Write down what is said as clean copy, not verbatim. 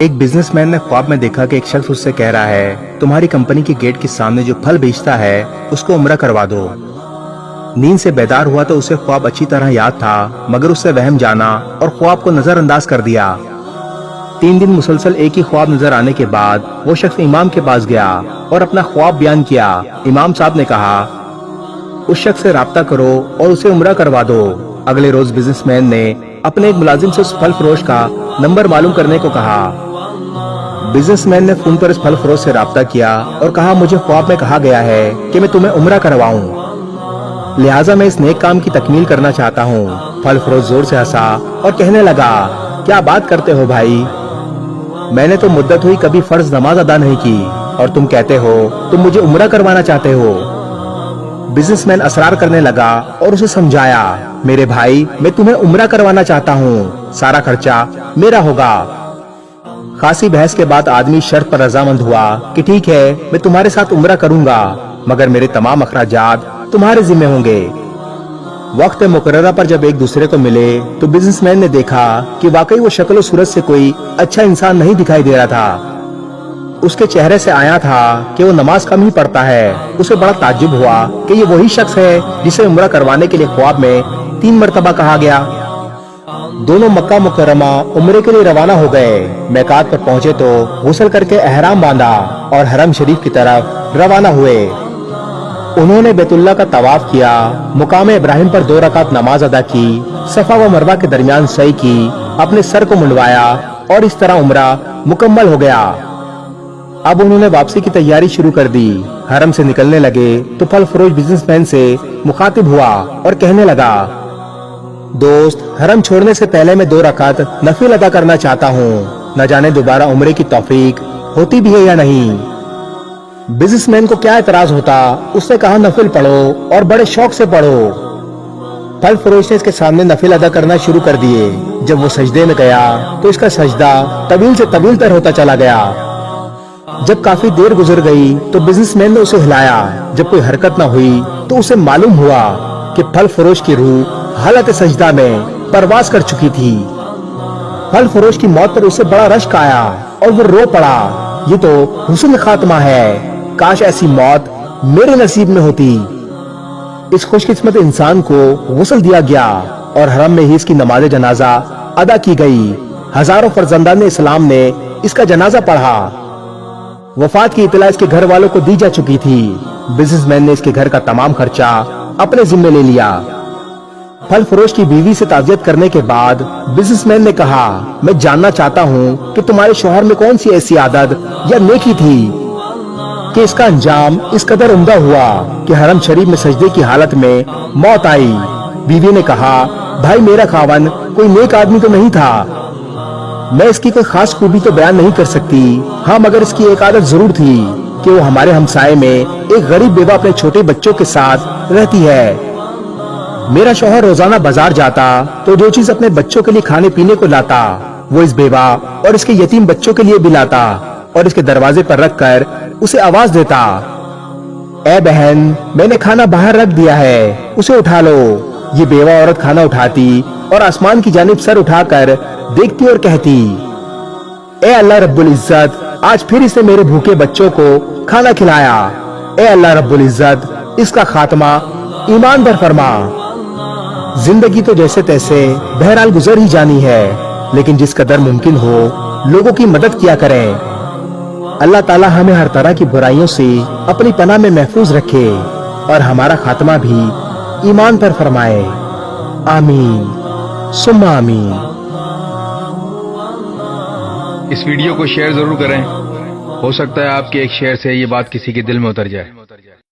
ایک business man نے خواب میں دیکھا کہ ایک شخص اس سے کہہ رہا ہے تمہاری کمپنی کے گیٹ کے سامنے جو پھل بیچتا ہے اس کو عمرہ کروا دو۔ نیند سے بیدار ہوا تو اسے خواب اچھی طرح یاد تھا، مگر اس سے وہم جانا اور خواب کو نظر انداز کر دیا۔ 3 دن مسلسل ایک ہی خواب نظر آنے کے بعد وہ شخص امام کے پاس گیا اور اپنا خواب بیان کیا۔ امام صاحب نے کہا اس شخص سے رابطہ کرو اور اسے عمرہ کروا دو۔ اگلے روز بزنس مین نے اپنے ایک ملازم سے اس پھل فروش کا نمبر معلوم کرنے کو کہا۔ بزنس مین نے فون پر اس پھل فروش سے رابطہ کیا اور کہا مجھے خواب میں کہا گیا ہے کہ میں تمہیں عمرہ کرواؤں، لہٰذا میں اس نیک کام کی تکمیل کرنا چاہتا ہوں۔ پھل فروش زور سے ہنسا اور کہنے لگا کیا بات کرتے ہو بھائی، میں نے تو مدت ہوئی کبھی فرض نماز ادا نہیں کی اور تم کہتے ہو تم مجھے عمرہ کروانا چاہتے ہو۔ بزنس مین اصرار کرنے لگا اور اسے سمجھایا میرے بھائی میں تمہیں عمرہ کروانا چاہتا ہوں، سارا خرچہ میرا ہوگا۔ خاصی بحث کے بعد آدمی شرط پر رضامند ہوا کہ ٹھیک ہے میں تمہارے ساتھ عمرہ کروں گا، مگر میرے تمام اخراجات تمہارے ذمہ ہوں گے۔ وقت مقررہ پر جب ایک دوسرے کو ملے تو بزنس مین نے دیکھا کہ واقعی وہ شکل و صورت سے کوئی اچھا انسان نہیں دکھائی دے رہا تھا۔ اس کے چہرے سے آیا تھا کہ وہ نماز کم ہی پڑھتا ہے۔ اسے بڑا تعجب ہوا کہ یہ وہی شخص ہے جسے عمرہ کروانے کے لیے خواب میں 3 مرتبہ کہا گیا۔ دونوں مکہ مکرمہ عمرے کے لیے روانہ ہو گئے۔ میقات پر پہنچے تو غسل کر کے احرام باندھا اور حرم شریف کی طرف روانہ ہوئے۔ انہوں نے بیت اللہ کا طواف کیا، مقام ابراہیم پر 2 رکعت نماز ادا کی، صفا و مروہ کے درمیان سعی کی، اپنے سر کو منڈوایا اور اس طرح عمرہ مکمل ہو گیا۔ اب انہوں نے واپسی کی تیاری شروع کر دی۔ حرم سے نکلنے لگے تو پھل فروش بزنس مین سے مخاطب ہوا اور کہنے لگا دوست حرم چھوڑنے سے پہلے میں 2 رکعت نفل ادا کرنا چاہتا ہوں، نہ جانے دوبارہ عمرے کی توفیق ہوتی بھی ہے یا نہیں۔ بزنس مین کو کیا اعتراض ہوتا، اس نے کہا نفل پڑھو اور بڑے شوق سے پڑھو۔ پھل فروش نے اس کے سامنے نفل ادا کرنا شروع کر دیے۔ جب وہ سجدے میں گیا تو اس کا سجدہ طویل سے طویل تر ہوتا چلا گیا۔ جب کافی دیر گزر گئی تو بزنس مین نے اسے ہلایا۔ جب کوئی حرکت نہ ہوئی تو اسے معلوم ہوا کہ پھل فروش کی روح حالت سجدہ میں پرواز کر چکی تھی۔ پھل فروش کی موت پر اسے بڑا رشک آیا اور وہ رو پڑا یہ تو حسن خاتمہ ہے، کاش ایسی موت میرے نصیب میں ہوتی۔ اس خوش قسمت انسان کو غسل دیا گیا اور حرم میں ہی اس کی نماز جنازہ ادا کی گئی۔ ہزاروں فرزندان اسلام نے اس کا جنازہ پڑھا۔ وفات کی اطلاع اس کے گھر والوں کو دی جا چکی تھی۔ بزنس مین نے اس کے گھر کا تمام خرچہ اپنے ذمہ لے لیا۔ پھل فروش کی بیوی سے تعزیت کرنے کے بعد بزنس مین نے کہا میں جاننا چاہتا ہوں کہ تمہارے شوہر میں کون سی ایسی عادت یا نیکی تھی کہ اس کا انجام اس قدر عمدہ ہوا کہ حرم شریف میں سجدے کی حالت میں موت آئی۔ بیوی نے کہا بھائی میرا خاوند کوئی نیک آدمی تو نہیں تھا، میں اس کی کوئی خاص خوبی تو بیان نہیں کر سکتی، ہاں مگر اس کی ایک عادت ضرور تھی کہ وہ ہمارے ہمسائے میں ایک غریب بیوہ اپنے چھوٹے بچوں کے ساتھ رہتی ہے۔ میرا شوہر روزانہ بازار جاتا تو جو چیز اپنے بچوں کے لیے کھانے پینے کو لاتا وہ اس بیوہ اور اس کے یتیم بچوں کے لیے بھی لاتا اور اس کے دروازے پر رکھ کر اسے آواز دیتا اے بہن میں نے کھانا باہر رکھ دیا ہے، اسے اٹھا لو۔ یہ بیوہ عورت کھانا اٹھاتی اور آسمان کی جانب سر اٹھا کر دیکھتی اور کہتی اے اللہ رب العزت آج پھر اس نے میرے بھوکے بچوں کو کھانا کھلایا، اے اللہ رب العزت اس کا خاتمہ ایمان پر فرما۔ زندگی تو جیسے تیسے بہرحال گزر ہی جانی ہے، لیکن جس قدر ممکن ہو لوگوں کی مدد کیا کریں۔ اللہ تعالی ہمیں ہر طرح کی برائیوں سے اپنی پناہ میں محفوظ رکھے اور ہمارا خاتمہ بھی ایمان پر فرمائے، آمین ثم آمین۔ اس ویڈیو کو شیئر ضرور کریں، ہو سکتا ہے آپ کے ایک شیئر سے یہ بات کسی کے دل میں اتر جائے۔